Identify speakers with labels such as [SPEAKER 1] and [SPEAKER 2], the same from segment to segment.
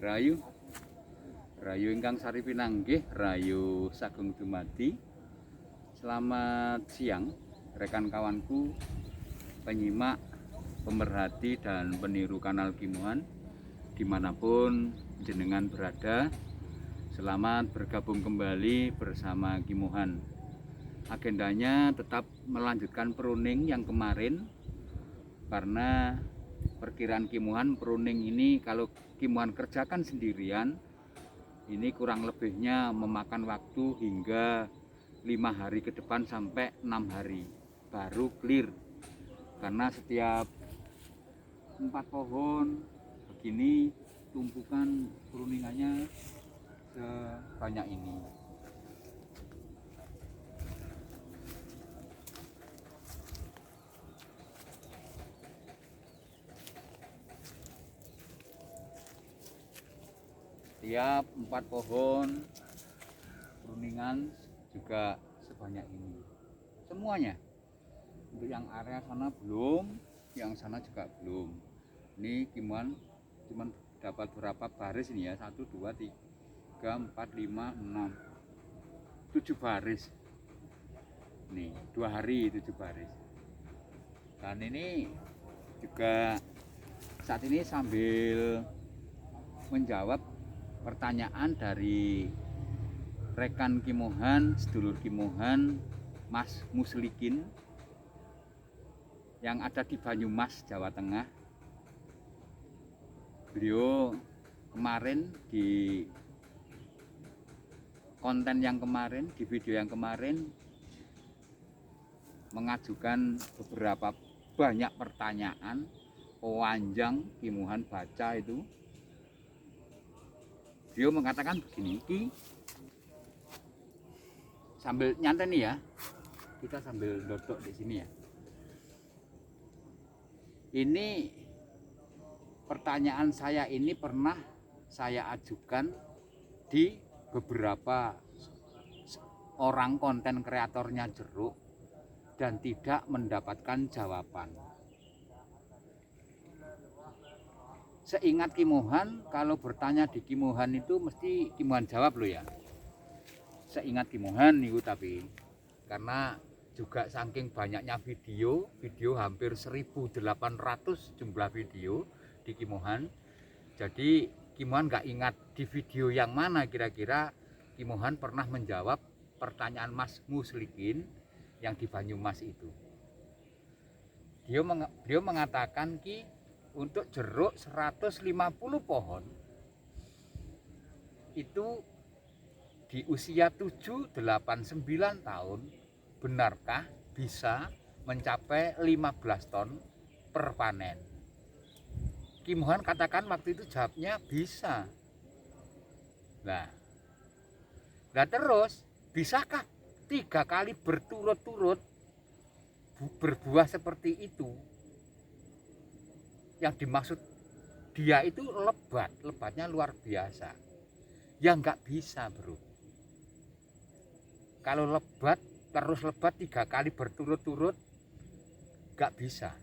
[SPEAKER 1] Rahayu, Rahayu ingkang sari pinanggih, Rahayu sagung dumadi. Selamat siang rekan kawanku, penyimak, pemerhati dan peniru kanal Kimuhan dimanapun jenengan berada. Selamat bergabung kembali bersama Kimuhan. Agendanya tetap melanjutkan pruning yang kemarin, karena perkiraan Kimuhan pruning ini kalau Kimuhan kerjakan sendirian ini kurang lebihnya memakan waktu hingga 5 hari ke depan sampai 6 hari baru clear, karena setiap 4 pohon begini tumpukan pruningannya sebanyak ini. Setiap 4 pohon pruningan juga sebanyak ini semuanya. Untuk yang area sana belum, yang sana juga belum. Ini Kimuhan cuman dapat berapa baris ini ya, 1, 2, 3, 4, 5, 6, 7 baris nih, 2 hari 7 baris. Dan ini juga saat ini sambil menjawab pertanyaan dari rekan Kimuhan, sedulur Kimuhan, Mas Muslikin yang ada di Banyumas, Jawa Tengah. Beliau kemarin di konten yang kemarin, di video yang kemarin mengajukan beberapa banyak pertanyaan panjang. Kimuhan baca itu, beliau mengatakan begini, sambil nyantai nih ya, kita sambil duduk di sini ya. Ini pertanyaan saya ini pernah saya ajukan di beberapa orang konten kreatornya jeruk dan tidak mendapatkan jawaban. Seingat Kimuhan, kalau bertanya di Kimuhan itu mesti Kimuhan jawab loh ya. Seingat Kimuhan itu, tapi karena juga saking banyaknya video hampir 1.800 jumlah video di Kimuhan. Jadi Kimuhan nggak ingat di video yang mana kira-kira Kimuhan pernah menjawab pertanyaan Mas Muslikin yang di Banyumas itu. Beliau mengatakan untuk jeruk 150 pohon itu di usia 7, 8, 9 tahun, benarkah bisa mencapai 15 ton per panen? Kimuhan katakan waktu itu jawabnya bisa. Nah terus bisakah 3 kali berturut-turut berbuah seperti itu? Yang dimaksud dia itu lebatnya luar biasa. Ya nggak bisa bro. Kalau terus lebat 3 kali berturut-turut nggak bisa.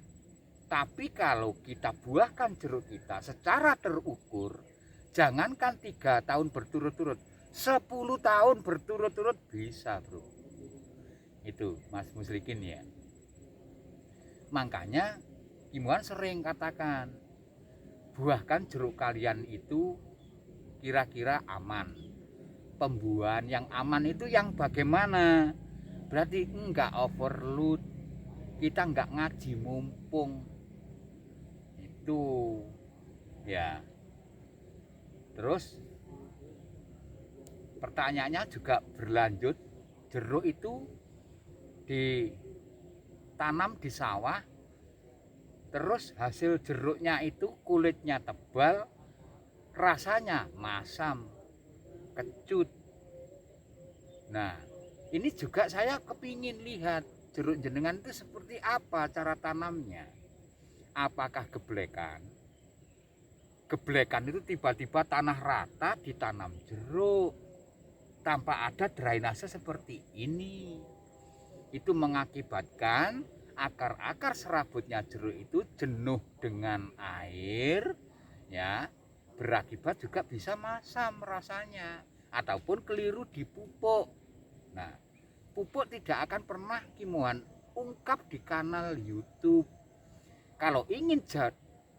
[SPEAKER 1] Tapi kalau kita buahkan jeruk kita secara terukur, jangankan 3 tahun berturut-turut, 10 tahun berturut-turut bisa bro. Itu Mas Muslikin ya. Makanya Kimuhan sering katakan, buahkan jeruk kalian itu kira-kira aman. Pembuahan yang aman itu yang bagaimana? Berarti enggak overload, kita enggak ngaji mumpung. Itu ya. Terus pertanyaannya juga berlanjut, jeruk itu ditanam di sawah, terus hasil jeruknya itu kulitnya tebal, rasanya masam, kecut. Nah ini juga saya kepingin lihat jeruk jenengan itu seperti apa cara tanamnya. Apakah geblekan? Geblekan itu tiba-tiba tanah rata ditanam jeruk tanpa ada drainase seperti ini. Itu mengakibatkan akar-akar serabutnya jeruk itu jenuh dengan air, ya, berakibat juga bisa masam rasanya ataupun keliru dipupuk. Nah, pupuk tidak akan pernah Kimohan ungkap di kanal YouTube. Kalau ingin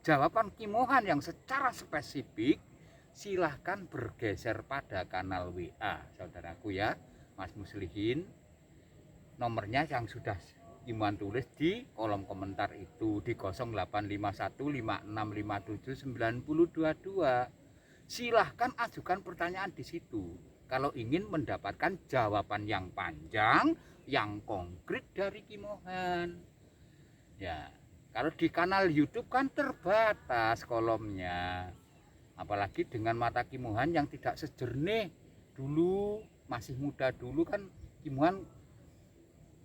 [SPEAKER 1] jawaban Kimohan yang secara spesifik, silahkan bergeser pada kanal WA saudaraku ya, Mas Muslihin. Nomornya yang sudah Kimohan tulis di kolom komentar itu di 085156579022. Silahkan ajukan pertanyaan di situ. Kalau ingin mendapatkan jawaban yang panjang, yang konkret dari Kimohan. Ya, kalau di kanal YouTube kan terbatas kolomnya. Apalagi dengan mata Kimohan yang tidak sejernih dulu, masih muda dulu kan Kimohan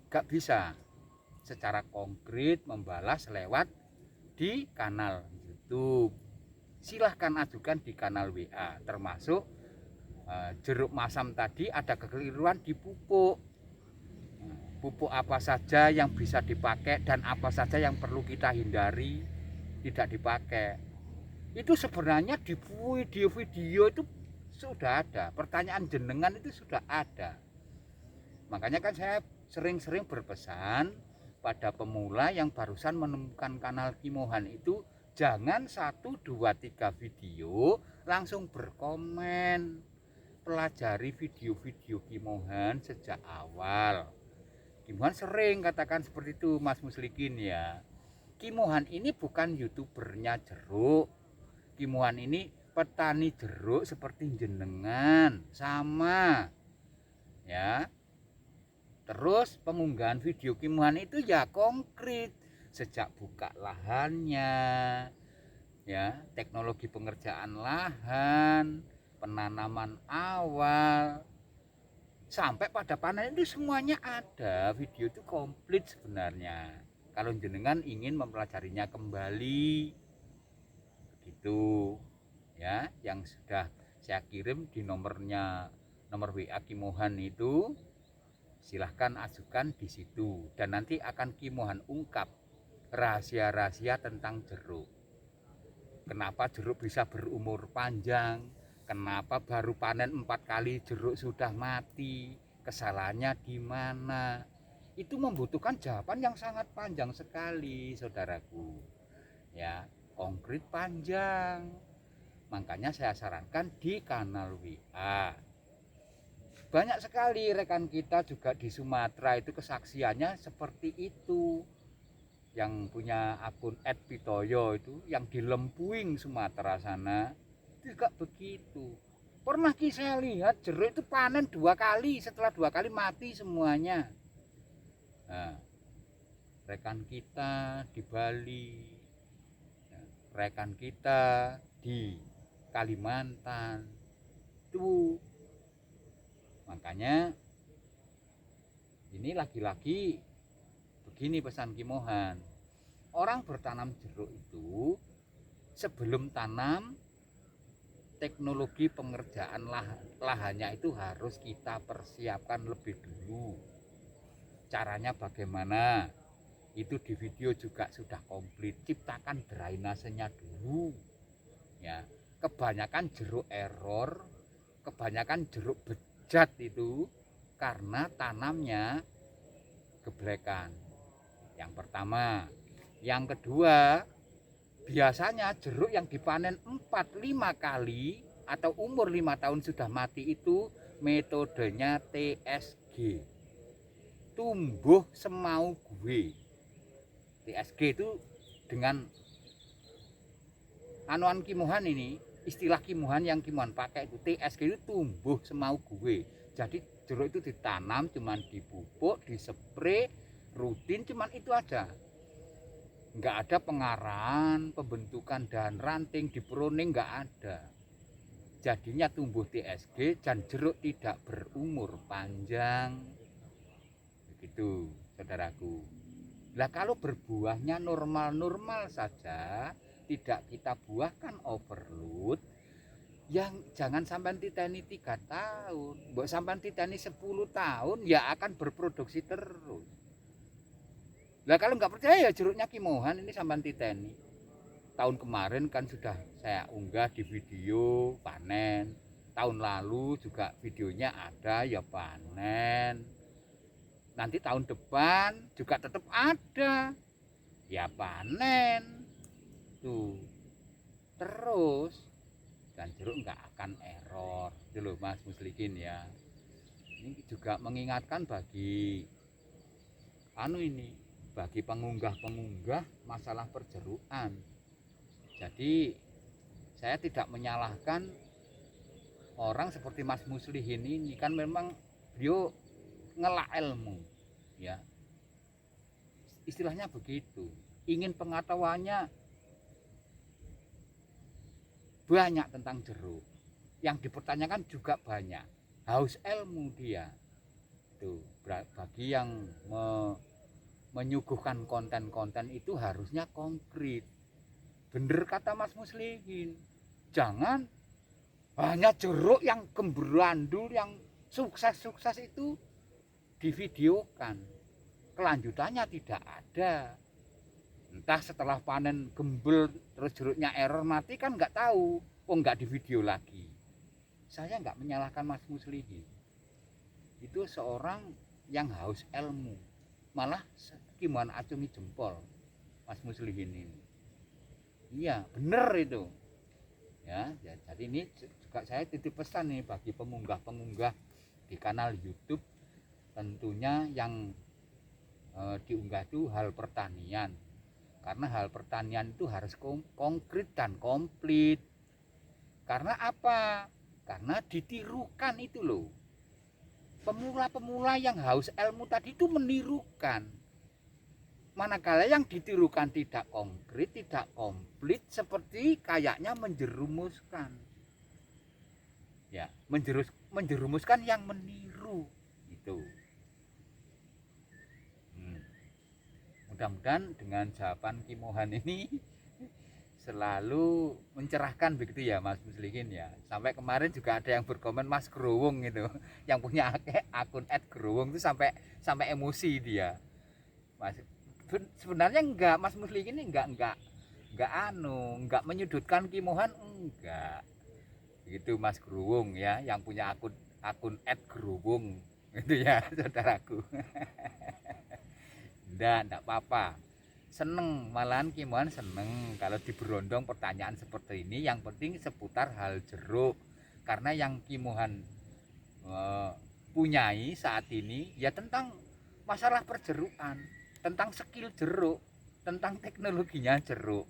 [SPEAKER 1] gak bisa secara konkret membalas lewat di kanal YouTube. Silahkan ajukan di kanal WA, termasuk jeruk masam tadi ada kekeliruan di pupuk. Pupuk apa saja yang bisa dipakai dan apa saja yang perlu kita hindari tidak dipakai. Itu sebenarnya di video-video itu sudah ada, pertanyaan jenengan itu sudah ada. Makanya kan saya sering-sering berpesan pada pemula yang barusan menemukan kanal Kimohan itu, jangan 1, 2, 3 video langsung berkomen. Pelajari video-video Kimohan sejak awal. Kimohan sering katakan seperti itu, Mas Muslikin ya. Kimohan ini bukan youtubernya jeruk. Kimohan ini petani jeruk seperti jenengan, sama ya. Terus pengunggahan video Kimohan itu ya konkret, sejak buka lahannya, ya, teknologi pengerjaan lahan, penanaman awal, sampai pada panen itu semuanya ada. Video itu komplit sebenarnya. Kalau jenengan ingin mempelajarinya kembali, begitu, ya, yang sudah saya kirim di nomor WA Kimohan itu. Silahkan ajukan di situ dan nanti akan Kimohan ungkap rahasia-rahasia tentang jeruk. Kenapa jeruk bisa berumur panjang? Kenapa baru panen 4 kali jeruk sudah mati? Kesalahannya di mana? Itu membutuhkan jawaban yang sangat panjang sekali, saudaraku. Ya, konkret panjang. Makanya saya sarankan di kanal WA. Banyak sekali rekan kita juga di Sumatera itu kesaksiannya seperti itu. Yang punya akun @pitoyo itu yang di Lempuing Sumatera sana juga begitu. Pernah saya lihat jeruk itu panen 2 kali, setelah 2 kali mati semuanya. Nah, rekan kita di Bali, rekan kita di Kalimantan itu. Makanya ini lagi-lagi begini pesan Kimohan. Orang bertanam jeruk itu sebelum tanam, teknologi pengerjaan lahannya itu harus kita persiapkan lebih dulu. Caranya bagaimana? Itu di video juga sudah komplit. Ciptakan drainasenya dulu. Ya, kebanyakan jeruk error, kebanyakan jeruk bejat itu karena tanamnya geblekan. Yang pertama. Yang kedua, biasanya jeruk yang dipanen 4-5 kali atau umur 5 tahun sudah mati itu metodenya TSG, tumbuh semau gue. TSG itu dengan anuan Kimohan ini, istilah Kimohan yang Kimohan pakai itu TSG itu tumbuh semau gue. Jadi jeruk itu ditanam cuman dipupuk, dispray rutin, cuman itu aja. Nggak ada pengarahan, pembentukan dahan ranting, dipruning, nggak ada. Jadinya tumbuh TSG dan jeruk tidak berumur panjang. Begitu, saudaraku. Lah kalau berbuahnya normal-normal saja, tidak kita buahkan overload, yang jangan sampai titeni 3 tahun, mbok sampai titeni 10 tahun ya akan berproduksi terus. Lah kalau nggak percaya ya jeruknya Kimohan ini sampai titeni. tahun kemarin kan sudah saya unggah di video panen, tahun lalu juga videonya ada ya panen, nanti tahun depan juga tetap ada ya panen tuh terus, dan jeruk nggak akan error itu loh Mas Muslikin ya. Ini juga mengingatkan bagi ini bagi pengunggah masalah perjeruan. Jadi saya tidak menyalahkan orang seperti Mas Muslihin ini, kan memang beliau ngelak ilmu ya, istilahnya begitu, ingin pengetahuannya banyak tentang jeruk, yang dipertanyakan juga banyak, haus ilmu dia tuh. Bagi yang menyuguhkan konten-konten itu harusnya konkret, bener kata Mas Muslihin, jangan hanya jeruk yang gembrandul yang sukses-sukses itu divideokan, kelanjutannya tidak ada. Entah setelah panen gembel terus jeruknya error mati kan nggak tahu, nggak di video lagi. Saya nggak menyalahkan Mas Muslihin, itu seorang yang haus ilmu, malah gimana acungi jempol Mas Muslihin ini. Iya bener itu ya. Jadi ini juga saya titip pesan nih bagi pengunggah di kanal YouTube, tentunya yang diunggah itu hal pertanian, karena hal pertanian itu harus konkret dan komplit. Karena apa? Karena ditirukan itu loh, pemula-pemula yang haus ilmu tadi itu menirukan, manakala yang ditirukan tidak konkret, tidak komplit, seperti kayaknya menjerumuskan ya, menjerumuskan yang meniru itu. Mudah-mudahan dengan jawaban Ki Mohan ini selalu mencerahkan begitu ya Mas Muslihin ya. Sampai kemarin juga ada yang berkomen Mas Growong gitu, yang punya akun @growong itu sampai emosi dia. Mas, sebenarnya enggak, Mas Muslihin ini enggak enggak menyudutkan Ki Mohan, enggak. Begitu Mas Growong ya, yang punya akun @growong gitu ya, saudaraku. Enggak apa-apa, seneng, malahan Ki Mohan seneng kalau diberondong pertanyaan seperti ini. Yang penting seputar hal jeruk, karena yang Ki Mohan punyai saat ini ya tentang masalah perjeruan, tentang skill jeruk, tentang teknologinya jeruk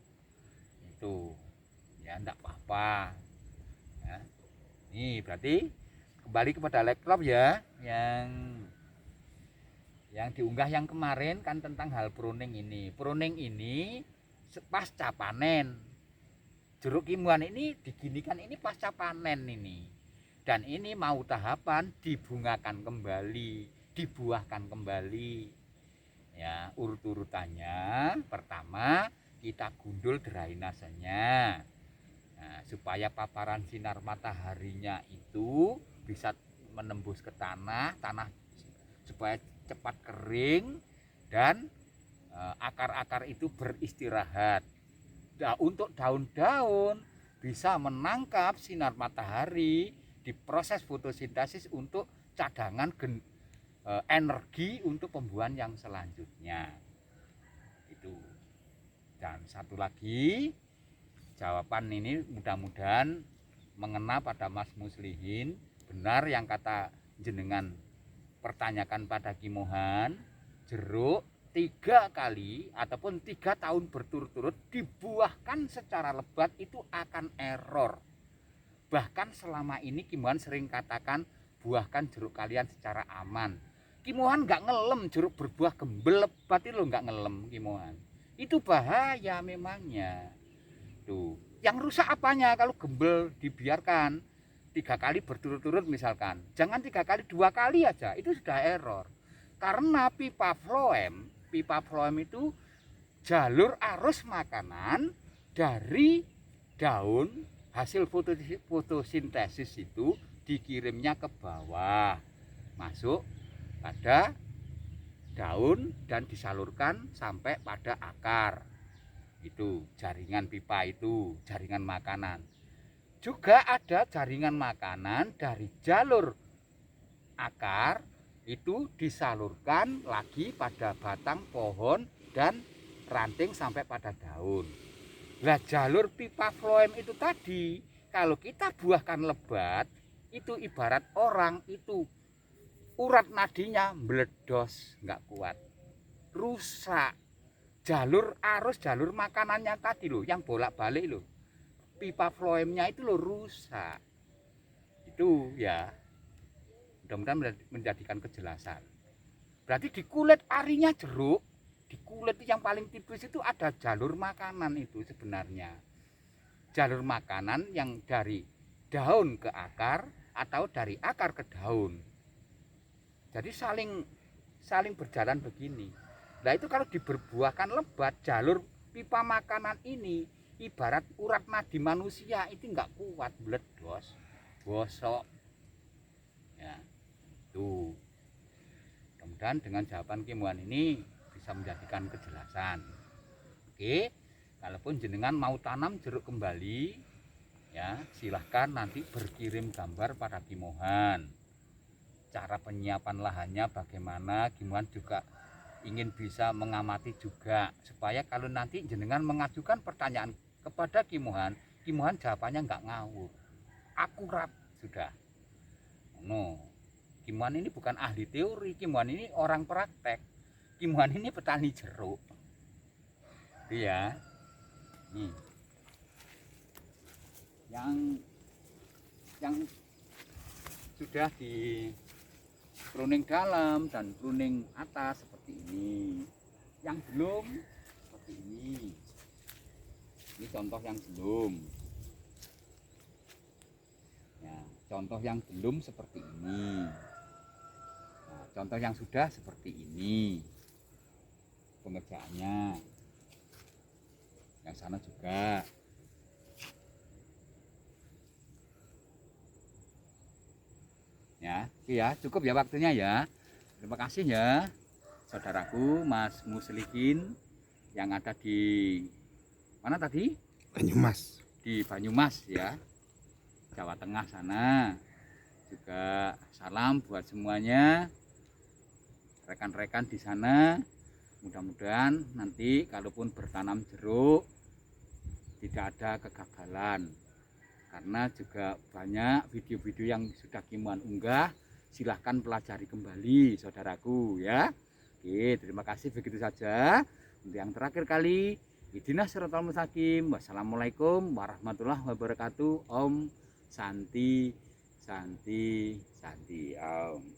[SPEAKER 1] itu ya. Enggak apa-apa ya. Ini berarti kembali kepada laptop ya, yang diunggah yang kemarin kan tentang hal pruning ini. Pruning ini pasca panen. Jeruk Ki Mohan ini diginikan ini pasca panen ini. Dan ini mau tahapan dibungakan kembali, dibuahkan kembali. Ya, urut-urutannya pertama kita gundul drainasenya. Nah, supaya paparan sinar mataharinya itu bisa menembus ke tanah supaya cepat kering dan akar-akar itu beristirahat. Nah, untuk daun-daun bisa menangkap sinar matahari, diproses fotosintesis untuk cadangan energi untuk pembuahan yang selanjutnya itu. Dan satu lagi, jawaban ini mudah-mudahan mengena pada Mas Muslihin. Benar yang kata jenengan pertanyakan pada Ki Mohan, jeruk 3 kali ataupun 3 tahun berturut-turut dibuahkan secara lebat itu akan error. Bahkan selama ini Ki Mohan sering katakan buahkan jeruk kalian secara aman. Ki Mohan nggak ngelem jeruk berbuah gembel lebat itu loh, nggak ngelem Ki Mohan. Itu bahaya memangnya. Tuh, yang rusak apanya kalau gembel dibiarkan 3 kali berturut-turut misalkan, jangan 3 kali, 2 kali aja itu sudah error. Karena pipa phloem itu jalur arus makanan dari daun, hasil fotosintesis itu dikirimnya ke bawah, masuk pada daun dan disalurkan sampai pada akar. itu jaringan pipa, itu jaringan makanan. Juga ada jaringan makanan dari jalur akar itu disalurkan lagi pada batang pohon dan ranting sampai pada daun. Nah, jalur pipa floem itu tadi, kalau kita buahkan lebat, itu ibarat orang itu urat nadinya meledos, nggak kuat, rusak. Jalur arus, jalur makanannya tadi loh, yang bolak-balik loh, pipa floemnya itu loh rusak. Itu ya, mudah-mudahan menjadikan kejelasan. Berarti di kulit arinya jeruk, di kulit yang paling tipis itu ada jalur makanan itu sebenarnya. Jalur makanan yang dari daun ke akar atau dari akar ke daun. Jadi saling berjalan begini. Nah itu kalau diberbuahkan lebat, jalur pipa makanan ini ibarat urat nadi manusia itu nggak kuat, meledos, bosok. Ya, tuh. Mudah-mudahan dengan jawaban Kimuan ini bisa menjadikan kejelasan. Oke, kalaupun jenengan mau tanam jeruk kembali, ya silahkan nanti berkirim gambar pada Kimohan. Cara penyiapan lahannya bagaimana, Kimohan juga ingin bisa mengamati juga supaya kalau nanti jenengan mengajukan pertanyaan kepada Kimohan, Kimohan jawabannya nggak ngawur, akurat sudah. No. Kimohan ini bukan ahli teori, Kimohan ini orang praktek. Kimohan ini petani jeruk. Iya. Nih. Yang sudah di pruning dalam dan pruning atas seperti ini. Yang belum seperti ini. Ini contoh yang belum. Ya, contoh yang belum seperti ini. Nah, contoh yang sudah seperti ini pengerjaannya. Yang sana juga. Ya, oke ya, cukup ya waktunya ya. Terima kasih ya, saudaraku Mas Muslikin yang ada di mana tadi?
[SPEAKER 2] Banyumas.
[SPEAKER 1] Di Banyumas ya, Jawa Tengah sana. Juga salam buat semuanya. Rekan-rekan di sana, mudah-mudahan nanti kalaupun bertanam jeruk tidak ada kegagalan, karena juga banyak video-video yang sudah Kimohan unggah. Silahkan pelajari kembali saudaraku ya. Oke, terima kasih, begitu saja. Untuk yang terakhir kali, Ihdinas Shiratal Mustaqim. Wassalamualaikum warahmatullahi wabarakatuh. Om Santi Santi Santi Om.